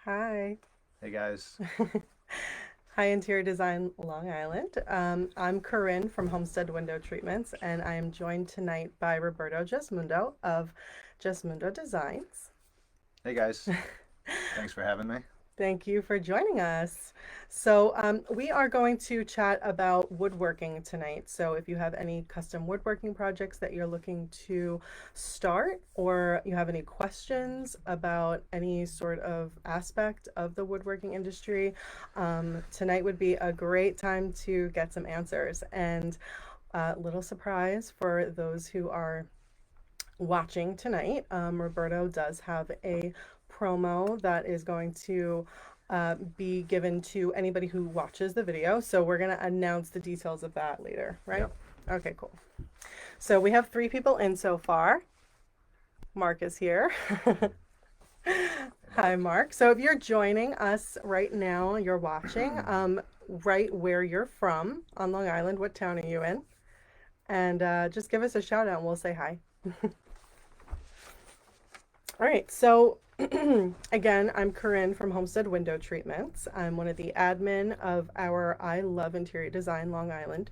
Hi. Hey guys. Hi, Interior Design Long Island. I'm Corinne from Homestead Window Treatments, and I am joined tonight by Roberto Gesmundo of Gesmundo Designs. Hey guys. Thanks for having me. Thank you for joining us. So, we are going to chat about woodworking tonight. So, if you have any custom woodworking projects that you're looking to start, or you have any questions about any sort of aspect of the woodworking industry, tonight would be a great time to get some answers. And a little surprise for those who are watching tonight, Roberto does have a promo that is going to be given to anybody who watches the video. So we're going to announce the details of that later, right? Yep. Okay, cool. So we have three people in so far. Mark is here. Hey Hi, Mark. Mark. So if you're joining us right now, you're watching, right where you're from on Long Island, what town are you in? And just give us a shout out and we'll say hi. All right, so again, I'm Corinne from Homestead Window Treatments. I'm one of the admin of our I Love Interior Design Long Island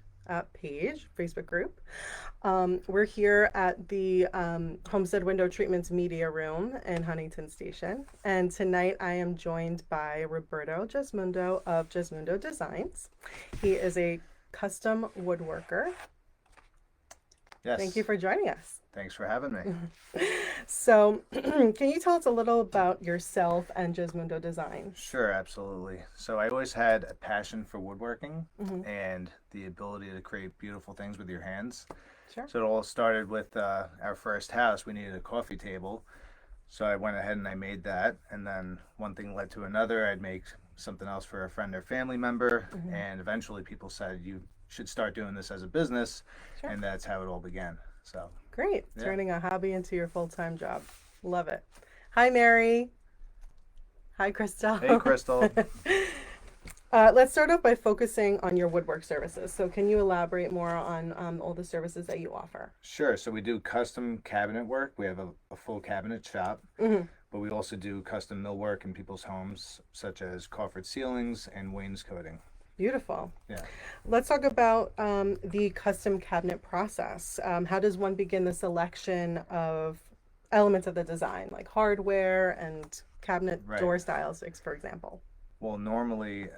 page, Facebook group. We're here at the Homestead Window Treatments Media Room in Huntington Station. And tonight I am joined by Roberto Gesmundo of Gesmundo Designs. He is a custom woodworker. Thank you Yes. for joining us. Thanks for having me. So, can you tell us a little about yourself and Gesmundo Designs? Sure, absolutely. So I always had a passion for woodworking Hmm. and the ability to create beautiful things with your hands. Sure. So it all started with our first house. We needed a coffee table. So I went ahead and I made that. And then one thing led to another. I'd make something else for a friend or family member. Hmm. And eventually people said, you should start doing this as a business. Sure. And that's how it all began. So, Great. yeah. Turning a hobby into your full-time job. Love it. Hi, Mary. Hi, Hey, Christelle. Crystal. Let's start off by focusing on your woodwork services. So, can you elaborate more on all the services that you offer? Sure. So we do custom cabinet work. We have a full cabinet shop, Hmm. but we also do custom millwork in people's homes, such as coffered ceilings and wainscoting. Beautiful. Yeah. Let's talk about the custom cabinet process. How does one begin the selection of elements of the design, like hardware and cabinet Right. door styles, for example? Well, normally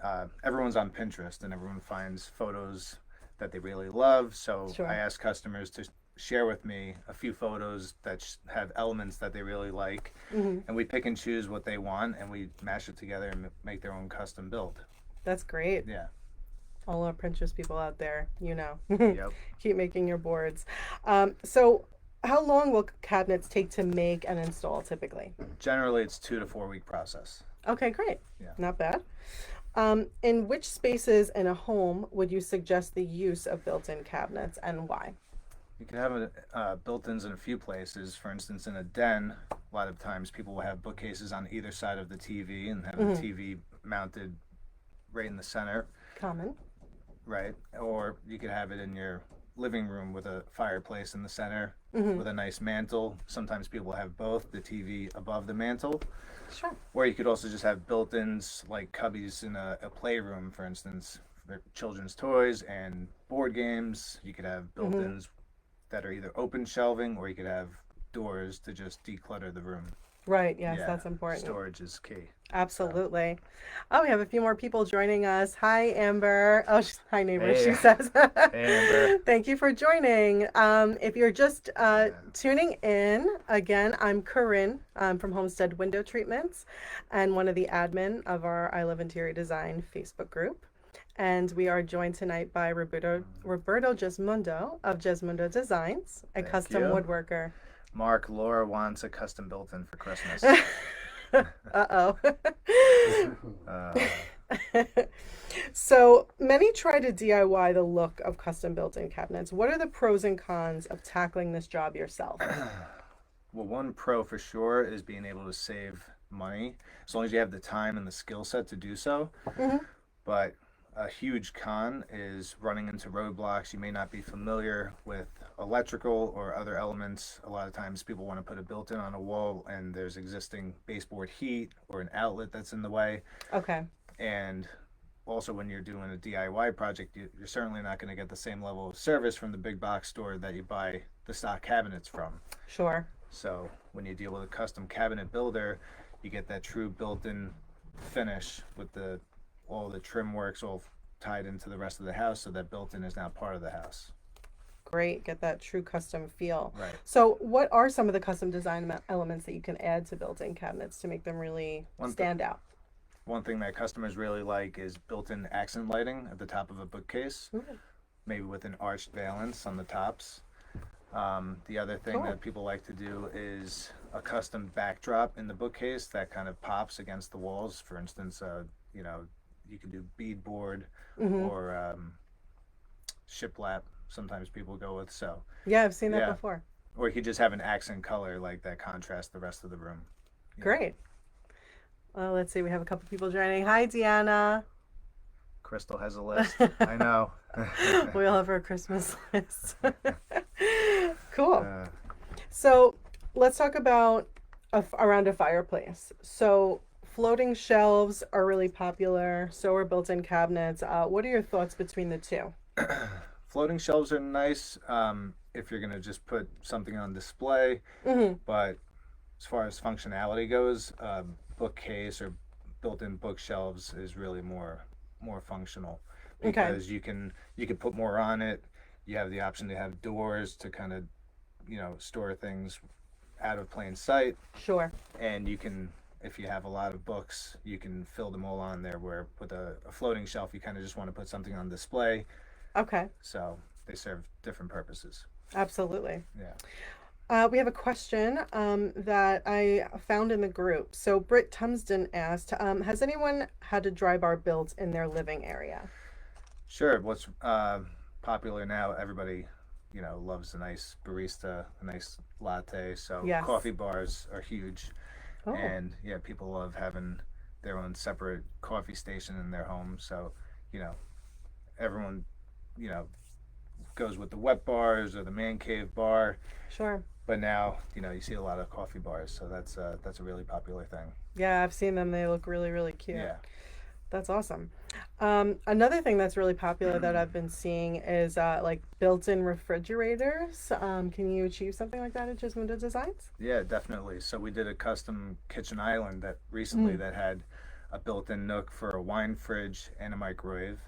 everyone's on Pinterest and everyone finds photos that they really love. So I Sure. ask customers to share with me a few photos that have elements that they really like, Hmm. and we pick and choose what they want and we mash it together and make their own custom build. That's great. Yeah. All our Pinterest people out there, you know, Yep. keep making your boards. So, how long will cabinets take to make and install typically? Generally, it's 2 to 4 week process. Okay, great. Yeah. Not bad. In which spaces in a home would you suggest the use of built-in cabinets and why? You can have built-ins in a few places. For instance, in a den, a lot of times people will have bookcases on either side of the TV and have the Hmm. TV mounted right in the center, Common. right? Or you could have it in your living room with a fireplace in the center Hmm. with a nice mantle. Sometimes people have both, the TV above the mantle. Sure. Or you could also just have built-ins like cubbies in a playroom, for instance, for children's toys and board games. You could have Hmm. built-ins that are either open shelving or you could have doors to just declutter the room. Right. Yes, Yeah, that's important. storage is key. So, Absolutely. Oh, we have a few more people joining us. Hi, Amber. Oh, hi, neighbor, she hey, says. hey Amber. Thank you for joining. If you're just Yeah. tuning in, again, I'm Corinne from Homestead Window Treatments and one of the admin of our I Love Interior Design Facebook group. And we are joined tonight by Roberto Gesmundo of Gesmundo Designs, a Thank custom you. woodworker. Mark, Laura wants a custom built-in for Christmas. Uh-oh. uh, So many try to DIY the look of custom built-in cabinets. What are the pros and cons of tackling this job yourself? well, one pro for sure is being able to save money as long as you have the time and the skill set to do so. Hmm. But a huge con is running into roadblocks. You may not be familiar with electrical or other elements. A lot of times people want to put a built-in on a wall and there's existing baseboard heat or an outlet that's in the way. Okay. And also when you're doing a DIY project, you're certainly not going to get the same level of service from the big box store that you buy the stock cabinets from. Sure. So when you deal with a custom cabinet builder, you get that true built-in finish with all the trim works all tied into the rest of the house, so that built-in is now part of the house. Great. Get that true custom feel. Right. So what are some of the custom design elements that you can add to built-in cabinets to make them really stand out? One thing that customers really like is built-in accent lighting at the top of a bookcase, maybe with an arched valance on the tops. The other thing that people like to do is a custom backdrop in the bookcase that kind of pops against the walls. For instance, you can do beadboard or shiplap. Sometimes people go with Yeah, I've seen that before. Or you could just have an accent color like that contrast the rest of the room. Great. Well, let's see. We have a couple people joining. Hi, Deanna. Crystal has a list. I know. We all have our Christmas list. Cool. So let's talk about around a fireplace. So floating shelves are really popular. So are built-in cabinets. What are your thoughts between the two? Floating shelves are nice if you're going to just put something on display. But as far as functionality goes, bookcase or built-in bookshelves is really more functional because you can put more on it. You have the option to have doors to kind of store things out of plain sight. Sure. And you can, if you have a lot of books, you can fill them all on there, where with a floating shelf you kind of just want to put something on display. Okay. So they serve different purposes. Absolutely. Yeah. We have a question that I found in the group. So Britt Tumsden asked, has anyone had a dry bar built in their living area? Sure. What's popular now, everybody loves a nice barista, a nice latte. So coffee bars are huge. And people love having their own separate coffee station in their home. So everyone goes with the wet bars or the man cave bar. Sure. But now, you see a lot of coffee bars, so that's a really popular thing. Yeah, I've seen them. They look really, really cute. Yeah. That's awesome. Another thing that's really popular that I've been seeing is like built-in refrigerators. Can you achieve something like that at Gesmundo Designs? Yeah, definitely. So we did a custom kitchen island that recently that had a built-in nook for a wine fridge and a microwave.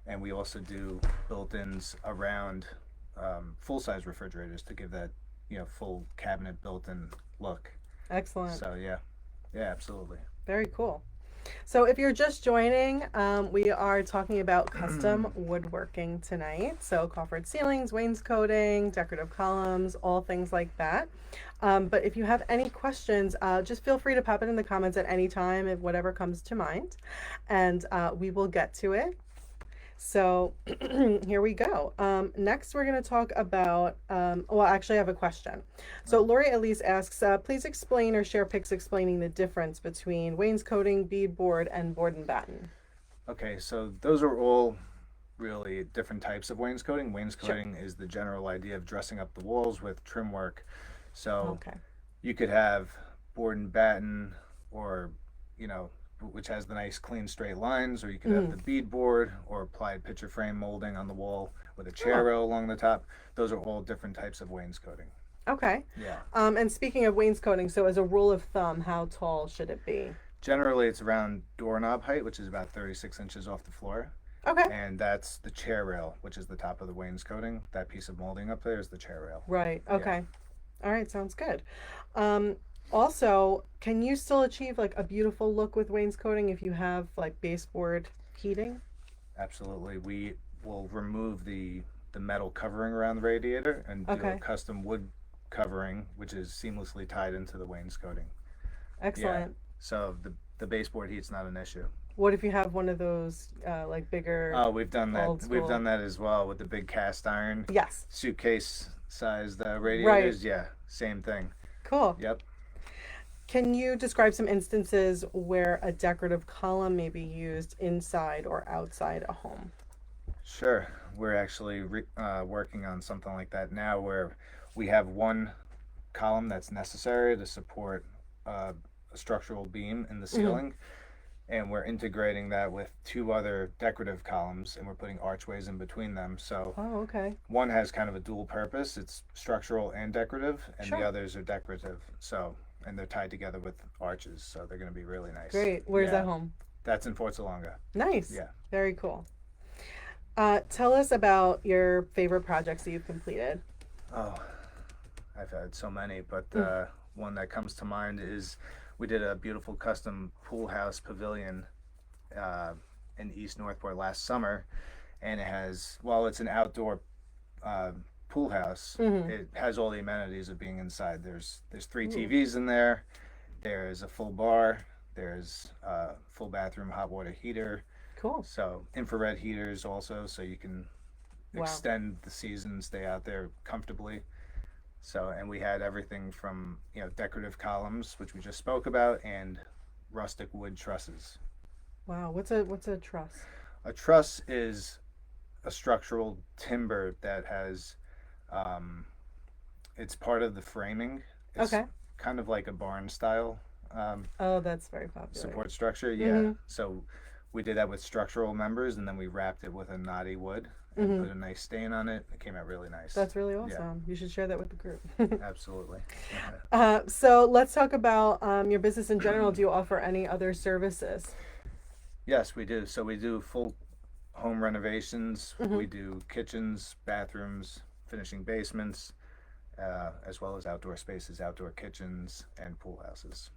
And we also do built-ins around full-size refrigerators to give that full cabinet built-in look. Excellent. So yeah, absolutely. Very cool. So if you're just joining, we are talking about custom woodworking tonight. So coffered ceilings, wainscoting, decorative columns, all things like that. But if you have any questions, just feel free to pop it in the comments at any time, if whatever comes to mind, and we will get to it. So here we go. Next, we're going to talk about, well, actually, I have a question. So Lori Elise asks, please explain or share pics explaining the difference between wainscoting, beadboard, and board and batten. Okay, so those are all really different types of wainscoting. Wainscoting is the general idea of dressing up the walls with trim work. So you could have board and batten, or, which has the nice clean straight lines, or you could have the beadboard or applied picture frame molding on the wall with a chair rail along the top. Those are all different types of wainscoting. Okay. Yeah. And speaking of wainscoting, so as a rule of thumb, how tall should it be? Generally, it's around doorknob height, which is about 36 inches off the floor. Okay. And that's the chair rail, which is the top of the wainscoting. That piece of molding up there is the chair rail. Right. Okay. All right. Sounds good. Also, can you still achieve like a beautiful look with wainscoting if you have like baseboard heating? Absolutely. We will remove the metal covering around the radiator and do a custom wood covering, which is seamlessly tied into the wainscoting. Excellent. Yeah. So the baseboard heat's not an issue. What if you have one of those like bigger? Oh, we've done that. Old school. We've done that as well with the big cast iron. Yes. Suitcase sized radiators. Right. Yeah, same thing. Cool. Yep. Can you describe some instances where a decorative column may be used inside or outside a home? Sure. We're actually working on something like that now where we have one column that's necessary to support a structural beam in the Hmm. ceiling, and we're integrating that with two other decorative columns, and we're putting archways in between them. So Oh, okay. one has kind of a dual purpose. It's structural and decorative, and the Sure. others are decorative. So, and they're tied together with arches, so they're going to be really nice. Great. Where's that Yeah, home? that's in Fort Salonga. Nice. Yeah. Very cool. Tell us about your favorite projects that you've completed. Oh, I've had so many, but Mm. one that comes to mind is we did a beautiful custom pool house pavilion uh, in East Northport last summer, and it has, well, it's an outdoor uh, pool house. Hmm. It has all the amenities of being inside. There's three Ooh, TVs in there. There's a full bar. There's a full bathroom hot water heater. cool. So infrared heaters also, so you can Wow. extend the season, stay out there comfortably. So, and we had everything from, decorative columns, which we just spoke about, and rustic wood trusses. Wow. What's a truss? A truss is a structural timber that has, um, it's part of the framing. It's Okay. kind of like a barn style Oh, that's very popular. support structure. Yeah. Hmm. So we did that with structural members, and then we wrapped it with a knotty wood and Hmm. put a nice stain on it. It came out really nice. That's really Yeah, awesome. You should share that with the group. absolutely. So let's talk about your business in general. Do you offer any other services? Yes, we do. So we do full home renovations. Hmm. We do kitchens, bathrooms, finishing basements, as well as outdoor spaces, outdoor kitchens, and pool houses.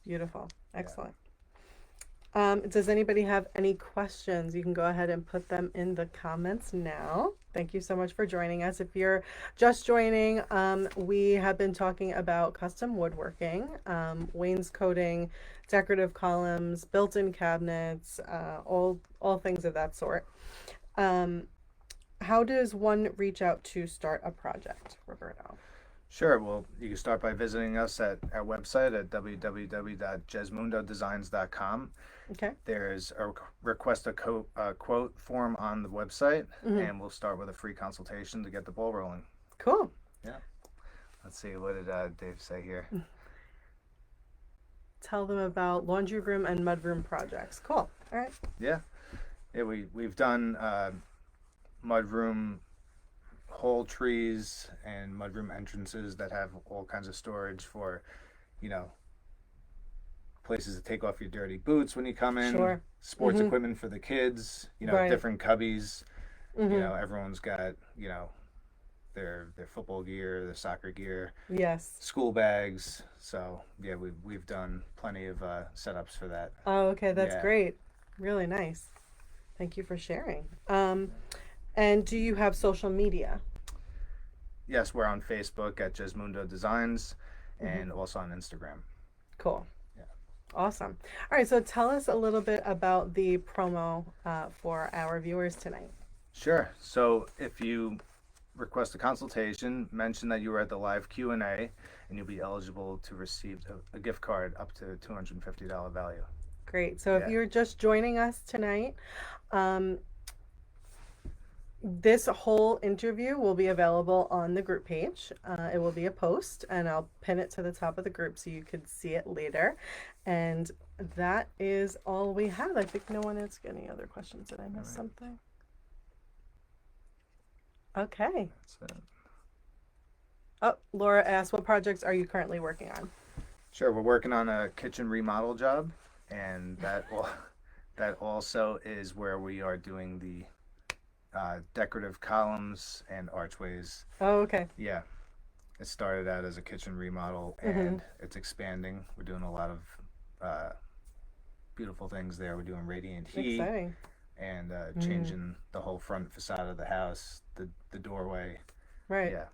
Beautiful. Yeah. Excellent. Does anybody have any questions? You can go ahead and put them in the comments now. Thank you so much for joining us. If you're just joining, we have been talking about custom woodworking, wainscoting, decorative columns, built-in cabinets, all things of that sort. Um, how does one reach out to start a project, Roberto? Sure. Well, you can start by visiting us at our website at www.gesmundodesigns.com. Okay. There's a request a quote form on the website, Hmm. and we'll start with a free consultation to get the ball rolling. Cool. Yeah. Let's see. What did Dave say here? Tell them about laundry room and mudroom projects. Cool. All right. Yeah. Yeah. We've done mudroom whole trees and mudroom entrances that have all kinds of storage for, you know, places to take off your dirty boots when you come in, Sure. sports Hmm. equipment for the kids, Right. different cubbies. Hmm. Everyone's got, their football gear, their soccer gear, Yes. school bags. So yeah, we've done plenty of setups for that. Oh, okay. That's Yeah. great. Really nice. Thank you for sharing. And do you have social media? Yes, we're on Facebook at Gesmundo Designs Hmm. and also on Instagram. Cool. Yeah. Awesome. All right. So tell us a little bit about the promo for our viewers tonight. Sure. So if you request a consultation, mention that you were at the live Q&A, and you'll be eligible to receive a gift card up to $250 value. Great. So if Yeah. you're just joining us tonight, um, this whole interview will be available on the group page. It will be a post, and I'll pin it to the top of the group so you could see it later. And that is all we have. I think no one has any other questions. Did I miss All right. something? Okay. That's it. Oh, Laura asked, what projects are you currently working on? Sure. We're working on a kitchen remodel job, and that also is where we are doing the decorative columns and archways. Oh, okay. Yeah. It started out as a kitchen remodel, Hmm. and it's expanding. We're doing a lot of beautiful things there. We're doing radiant heat Exciting. and changing the whole front facade of the house, the doorway. Right. Yeah.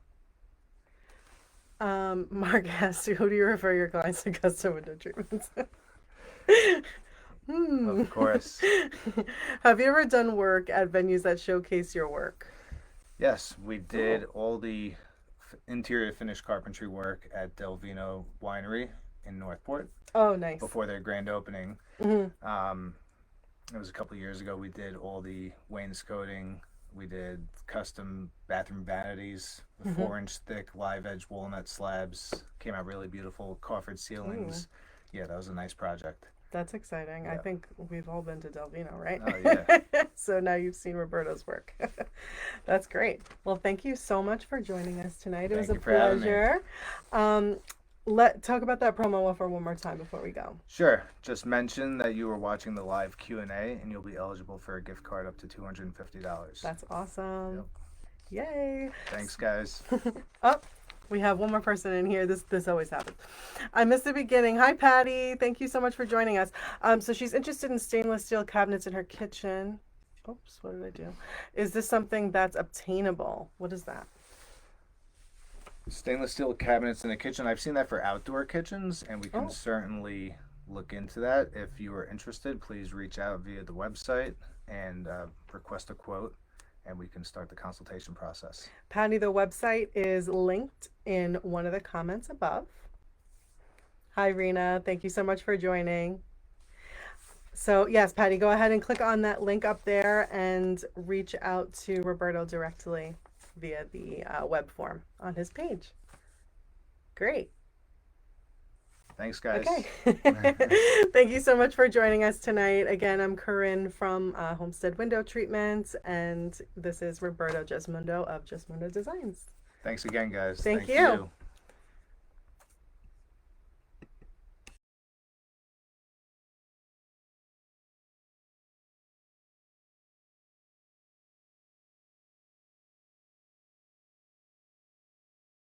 Mark asked, who do you refer your clients to custom window treatments? Of course. Have you ever done work at venues that showcase your work? Yes, we did all the interior finished carpentry work at Vino Winery in Northport Oh, nice. before their grand opening. Mm-hmm. It was a couple of years ago. We did all the wainscoting. We did custom bathroom vanities with 4-inch thick live edge walnut slabs. Came out really beautiful. Coffered ceilings. Yeah, that was a nice project. That's exciting. I Yeah. think we've all been to Del Vino, right? Oh, yeah. So now you've seen Roberto's work. That's great. Well, thank you so much for joining us tonight. It was Thank a you for having me. pleasure. Talk about that promo offer one more time before we go. Sure. Just mention that you were watching the live Q&A and you'll be eligible for a gift card up to $250. That's awesome. Yep. Yay. Thanks, guys. Oh, we have one more person in here. This always happens. I missed the beginning. Hi, Patty. Thank you so much for joining us. So she's interested in stainless steel cabinets in her kitchen. Oops, what did I do? Is this something that's obtainable? What is that? Stainless steel cabinets in the kitchen. I've seen that for outdoor kitchens, and we can certainly look into that. If you are interested, please reach out via the website and request a quote, and we can start the consultation process. Patty, the website is linked in one of the comments above. Hi, Rena. Thank you so much for joining. So yes, Patty, go ahead and click on that link up there and reach out to Roberto directly via the web form on his page. Great. Thanks, guys. Okay. Thank you so much for joining us tonight. Again, I'm Corinne from Homestead Window Treatments, and this is Roberto Gesmundo of Gesmundo Designs. Thanks again, guys. Thank you.